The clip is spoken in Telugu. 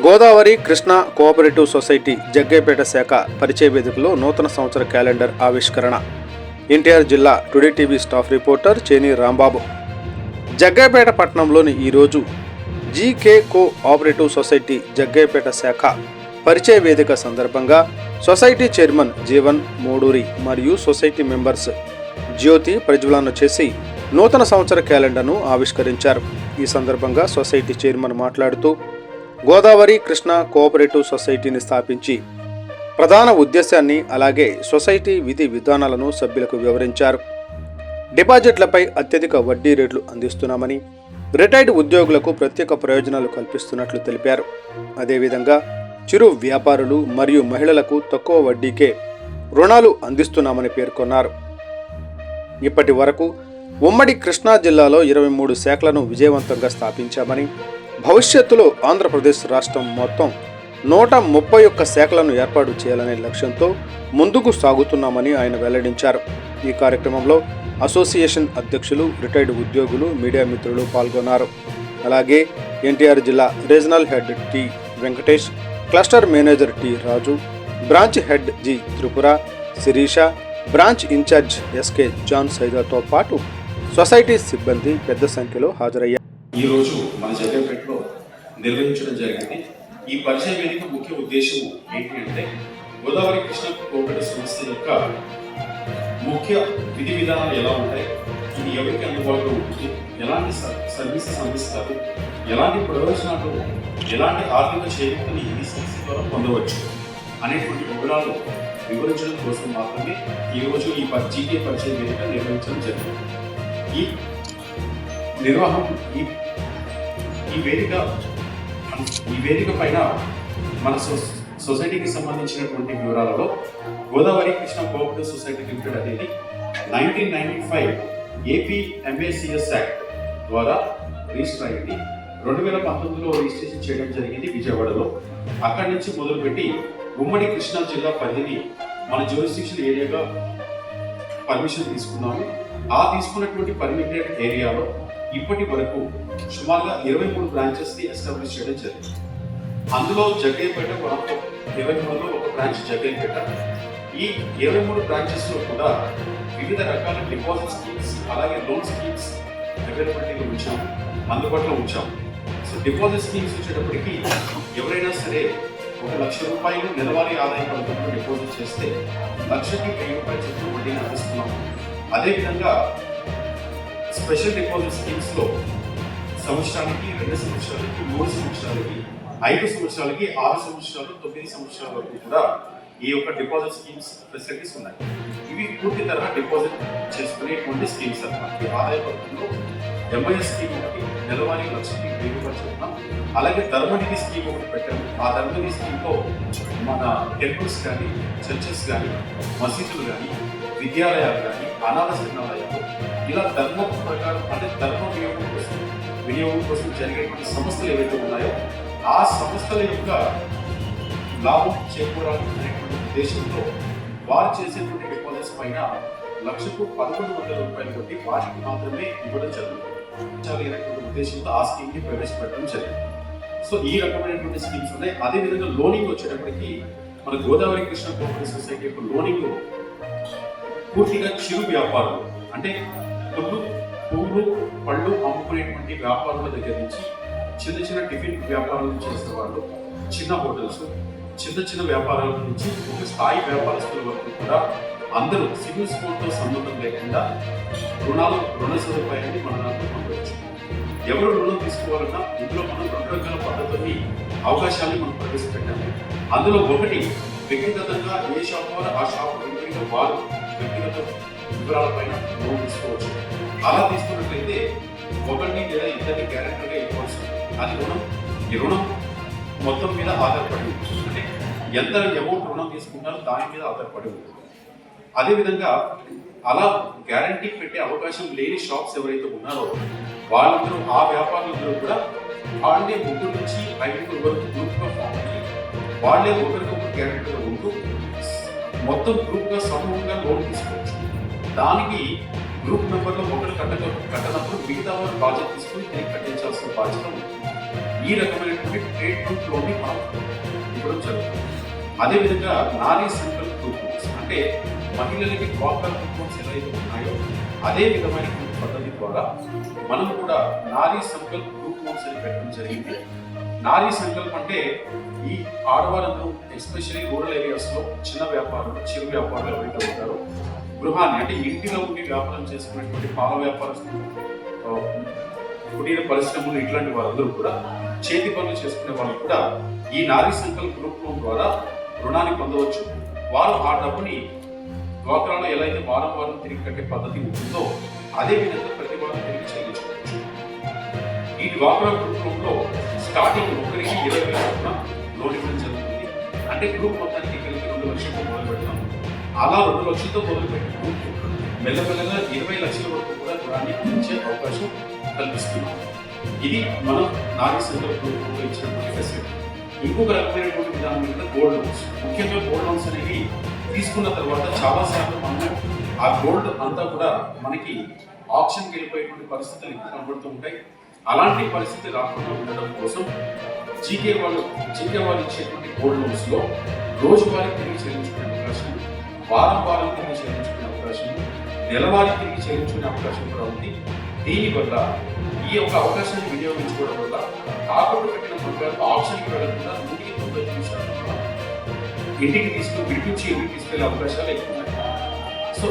గోదావరి కృష్ణా కోఆపరేటివ్ సొసైటీ జగ్గయ్యపేట శాఖ పరిచయ వేదికలో నూతన సంవత్సర క్యాలెండర్ ఆవిష్కరణ. ఎన్టీఆర్ జిల్లా today TV staff reporter Cheni Rambabu. Jaggayyapeta పట్టణంలోని ఈరోజు జీకే కోఆపరేటివ్ సొసైటీ జగ్గయ్యపేట శాఖ పరిచయ వేదిక సందర్భంగా సొసైటీ చైర్మన్ జీవన్ మోడూరి మరియు సొసైటీ మెంబర్స్ జ్యోతి ప్రజ్వలన చేసి నూతన సంవత్సర క్యాలెండర్ను ఆవిష్కరించారు. ఈ సందర్భంగా సొసైటీ చైర్మన్ మాట్లాడుతూ గోదావరి కృష్ణా కోఆపరేటివ్ సొసైటీని స్థాపించి ప్రధాన ఉద్దేశాన్ని అలాగే సొసైటీ విధి విధానాలను సభ్యులకు వివరించారు. డిపాజిట్లపై అత్యధిక వడ్డీ రేట్లు అందిస్తున్నామని, రిటైర్డ్ ఉద్యోగులకు ప్రత్యేక ప్రయోజనాలు కల్పిస్తున్నట్లు తెలిపారు. అదేవిధంగా చిరు వ్యాపారులు మరియు మహిళలకు తక్కువ వడ్డీకే రుణాలు అందిస్తున్నామని పేర్కొన్నారు. ఇప్పటి వరకు ఉమ్మడి కృష్ణా జిల్లాలో 23 శాఖలను విజయవంతంగా స్థాపించామని, భవిష్యత్తులో ఆంధ్రప్రదేశ్ రాష్ట్రం మొత్తం 131 శాఖలను ఏర్పాటు చేయాలనే లక్ష్యంతో ముందుకు సాగుతున్నామని ఆయన వెల్లడించారు. ఈ కార్యక్రమంలో అసోసియేషన్ అధ్యక్షులు, రిటైర్డ్ ఉద్యోగులు, మీడియా మిత్రులు పాల్గొన్నారు. అలాగే ఎన్టీఆర్ జిల్లా regional head T Venkatesh, cluster manager T Raju, branch head G Tripura, Sirisha, branch incharge SK John సైదాతో పాటు సొసైటీ సిబ్బంది పెద్ద సంఖ్యలో హాజరయ్యారు. ఈరోజు మన జగ్గయ్యపేటలో నిర్వహించడం జరిగింది. ఈ పరిచయ వేదిక ముఖ్య ఉద్దేశం ఏంటి అంటే, గోదావరి కృష్ణా కోఆపరేటివ్ సంస్థ యొక్క ముఖ్య విధి విధానాలు ఎలా ఉంటాయి, ఇది ఎవరికి అందుబాటులో ఉంటుంది, ఎలాంటి సర్వీసెస్ అందిస్తారు, ఎలాంటి ప్రయోజనాలు, ఎలాంటి ఆర్థిక చేయూతని ఈ సంస్థ ద్వారా పొందవచ్చు అనేటువంటి వివరాలు వివరించడం కోసం మాత్రమే ఈరోజు ఈ జీకే పరిచయ వేదిక నిర్వహించడం జరిగింది. ఈ నిర్వహణ ఈ వేదిక పైన మన సొసైటీకి సంబంధించినటువంటి వివరాలలో Godavari Krishna cooperative society limited అనేది 1995 ఏపీ ఎంఏసిఎస్ యాక్ట్ ద్వారా రిజిస్టర్ అయింది. 2019లో రిజిస్ట్రేషన్ చేయడం జరిగింది విజయవాడలో. అక్కడి నుంచి మొదలుపెట్టి ఉమ్మడి కృష్ణా జిల్లా పరిధిని మన జ్యూరిస్డిక్షన్ ఏరియాగా పర్మిషన్ తీసుకున్నాము. ఆ తీసుకున్నటువంటి పర్మిటెడ్ ఏరియాలో ఇప్పటి వరకు సుమారుగా 23 బ్రాంచెస్ ని ఎస్టాబ్లిష్ చేయడం జరిగింది. అందులో జగ్గయ్యపేట 23లో ఒక బ్రాంచ్ జగ్గయ్యపేట. ఈ 23 బ్రాంచెస్ లో కూడా వివిధ రకాల డిపాజిట్ స్కీమ్స్ అలాగే లోన్ స్కీమ్స్ అవైలబిలిటీలో ఉంచాము, అందుబాటులో ఉంచాము. సో డిపాజిట్ స్కీమ్స్ వచ్చేటప్పటికి ఎవరైనా సరే 1 లక్ష రూపాయలు నెలవారీ ఆదాయ పథకంలో డిపాజిట్ చేస్తే లక్షకి 1000 రూపాయలు చొప్పున వడ్డీని అందిస్తున్నాము. అదేవిధంగా స్పెషల్ డిపాజిట్ స్కీమ్స్ లో సంవత్సరానికి, 2 సంవత్సరాలకి, 3 సంవత్సరాలకి, 5 సంవత్సరాలకి, 6 సంవత్సరాలు, 9 సంవత్సరాల వరకు కూడా ఈ యొక్క డిపాజిట్ స్కీమ్స్ ఫెసిలిటీస్ ఉన్నాయి. ఇవి పూర్తి తరహా డిపాజిట్ చేసుకునేటువంటి స్కీమ్స్ అన్నమాట. ఈ ఆదాయ పథకంలో ఎంఐఎస్ స్కీమ్ ఒకటి, నెలవారీ లక్షకి 1000 రూపాయలు చొప్పున, అలాగే ధర్మనిధి స్కీమ్ ఒకటి పెట్టాము. ఆ ధర్మనిధి స్కీమ్లో మన టెంపుల్స్ కానీ, చర్చెస్ కానీ, మసీదులు కానీ, విద్యాలయాలు కానీ, అనాథ శరణాలయాలు, ఇలా ధర్మం ప్రకారం అంటే ధర్మ వినియోగం కోసం జరిగేటువంటి సంస్థలు ఏవైతే ఉన్నాయో ఆ సంస్థల యొక్క లాభం చేకూరాలి అనేటువంటి ఉద్దేశంతో వారు చేసేటువంటి డిపాజిట్స్ పైన లక్షకు 1100 రూపాయలు కొట్టి వాటికి మాత్రమే ఇవ్వడం జరుగుతుంది. ఉద్దేశంతో ఆ స్కీమ్ ని ప్రవేశపెట్టడం జరిగింది. సో ఈ రకమైనటువంటి స్కీమ్స్ ఉన్నాయి. అదేవిధంగా లోనింగ్ వచ్చేటప్పటికి మన గోదావరి కృష్ణా కోఆపరేటివ్ సొసైటీ యొక్క లోనింగ్ పూర్తిగా చిరు వ్యాపారులు అంటే పువ్వులు పళ్ళు అమ్ముకునేటువంటి వ్యాపారుల దగ్గర నుంచి చిన్న చిన్న టిఫిన్ వ్యాపారాలు చేసే వాళ్ళు, చిన్న హోటల్స్, చిన్న వ్యాపారాల నుంచి ఒక స్థాయి వ్యాపారస్తుల వరకు కూడా అందరూ సివిల్ స్కోర్తో సంబంధం లేకుండా రుణ సదుపాయాన్ని మన దాంట్లో పొందవచ్చు. ఎవరు రుణం తీసుకోవాలన్నా ఇందులో మనం 2 రకాల పద్ధతుల్ని, అవకాశాన్ని మనం ప్రవేశపెట్టాము. అందులో ఒకటి, వ్యక్తిగతంగా ఏ షాప్ వారు ఆ షాప్ వారు వ్యక్తిగత వివరాలపైన లోన్ తీసుకోవచ్చు. అలా తీసుకున్నట్లయితే ఒకరిని లేదా ఇద్దరిని గ్యారెంటీగా ఇవ్వచ్చు. అది ఈ రుణం మొత్తం మీద ఆధారపడి ఉంటుంది. అంటే ఎంత అమౌంట్ రుణం తీసుకుంటారో దాని మీద ఆధారపడి ఉంటుంది. అదేవిధంగా అలా గ్యారంటీ పెట్టే అవకాశం లేని షాప్స్ ఎవరైతే ఉన్నారో వాళ్ళందరూ, ఆ వ్యాపారులందరూ కూడా వాళ్ళే 3 నుంచి 5 వరకు గ్రూప్గా ఫామ్ అయ్యి వాళ్ళే ఒకరికొకరు గ్యారెంటీగా ఉంటూ మొత్తం గ్రూప్గా సమూహంగా లోన్ తీసుకోవచ్చు. దానికి గ్రూప్ మెంబర్లో ఒకరు కట్టనప్పుడు మిగతా వారు బాధ్యత తీసుకుని తిరిగి కట్టించాల్సిన బాధ్యత ఉంటుంది. ఈ రకమైనటువంటి ట్రేడ్ గ్రూప్ లోని మనం ఇవ్వడం జరుగుతుంది. అదేవిధంగా నారీ సంకల్ప్ గ్రూప్ లోన్స్ అంటే మహిళలకి డ్వాక్రా గ్రూప్ లోన్స్ ఏదైతే ఉన్నాయో అదే విధమైనటువంటి పద్ధతి ద్వారా మనం కూడా నారీ సంకల్ప్ గ్రూప్ లోన్స్ అని పెట్టడం జరిగింది. నారీ సంకల్ప్ అంటే ఈ ఆడవారందరూ ఎస్పెషల్లీ రూరల్ ఏరియాస్ లో చిన్న వ్యాపారులు, చిరు వ్యాపారులు ఎవరైతే ఉంటారో గృహాన్ని అంటే ఇంటిలో ఉండి వ్యాపారం చేసుకునేటువంటి పాల వ్యాపారస్తులు, కుటీర పరిశ్రమలు ఇట్లాంటి వారందరూ కూడా చేతి పనులు చేసుకునే వాళ్ళు కూడా ఈ నారీ సంకల్ప్ గ్రూప్ లోన్ ద్వారా రుణాన్ని పొందవచ్చు. వారు ఆ డబ్బుని డ్వాక్రాలో ఎలా అయితే వారం వారం తిరిగి కట్టే పద్ధతి ఉంటుందో అదే విధంగా ప్రతి వారం తిరిగి చెల్లించుకోవచ్చు. ఈ డ్వాక్రా గ్రూప్ లోన్ లో స్టార్టింగ్ ఒకరికి 20,000 చొప్పున లోన్ ఇవ్వడం జరుగుతుంది. అంటే గ్రూప్ మొత్తానికి కలిపి 2 లక్షలతో మొదలు పెడతాం. అలా 2 లక్షలతో మొదలుపెట్టిన గ్రూప్ మెల్లమెల్లగా 20 లక్షల వరకు కూడా రుణాన్ని అందించే అవకాశం కల్పిస్తున్నాం. ఇది మనం నారీ సంకల్ప్ గ్రూప్ లో ఇచ్చినటువంటి ఫెసిలిటీ. ఇంకొక రకమైనటువంటి విధానం ఏంటంటే గోల్డ్ లోన్స్. ముఖ్యంగా గోల్డ్ లోన్స్ అనేవి తీసుకున్న తర్వాత చాలా సార్లు మనం ఆ గోల్డ్ అంతా కూడా మనకి ఆప్షన్కి వెళ్ళిపోయేటువంటి పరిస్థితులు ఎక్కువ కనబడుతూ ఉంటాయి. అలాంటి పరిస్థితి రాకుండా ఉండడం కోసం జీకే వాళ్ళు ఇచ్చేటువంటి గోల్డ్ లోన్స్ లో రోజువారీ తిరిగి చెల్లించుకునే అవకాశం, వారం వారం తిరిగి చెల్లించుకునే అవకాశం, నెలవారీ తిరిగి చెల్లించుకునే అవకాశం కూడా ఉంది. దీనివల్ల ఈ యొక్క అవకాశాన్ని వినియోగించుకోవడం వల్ల తాకట్టు పెట్టిన బంగారు ఆప్షన్కి వెళ్ళకుండా 199% ఇంటికి విడిపించి ఇంటికి తీసుకెళ్లే అవకాశాలు ఎక్కువ ఉన్నాయి. సో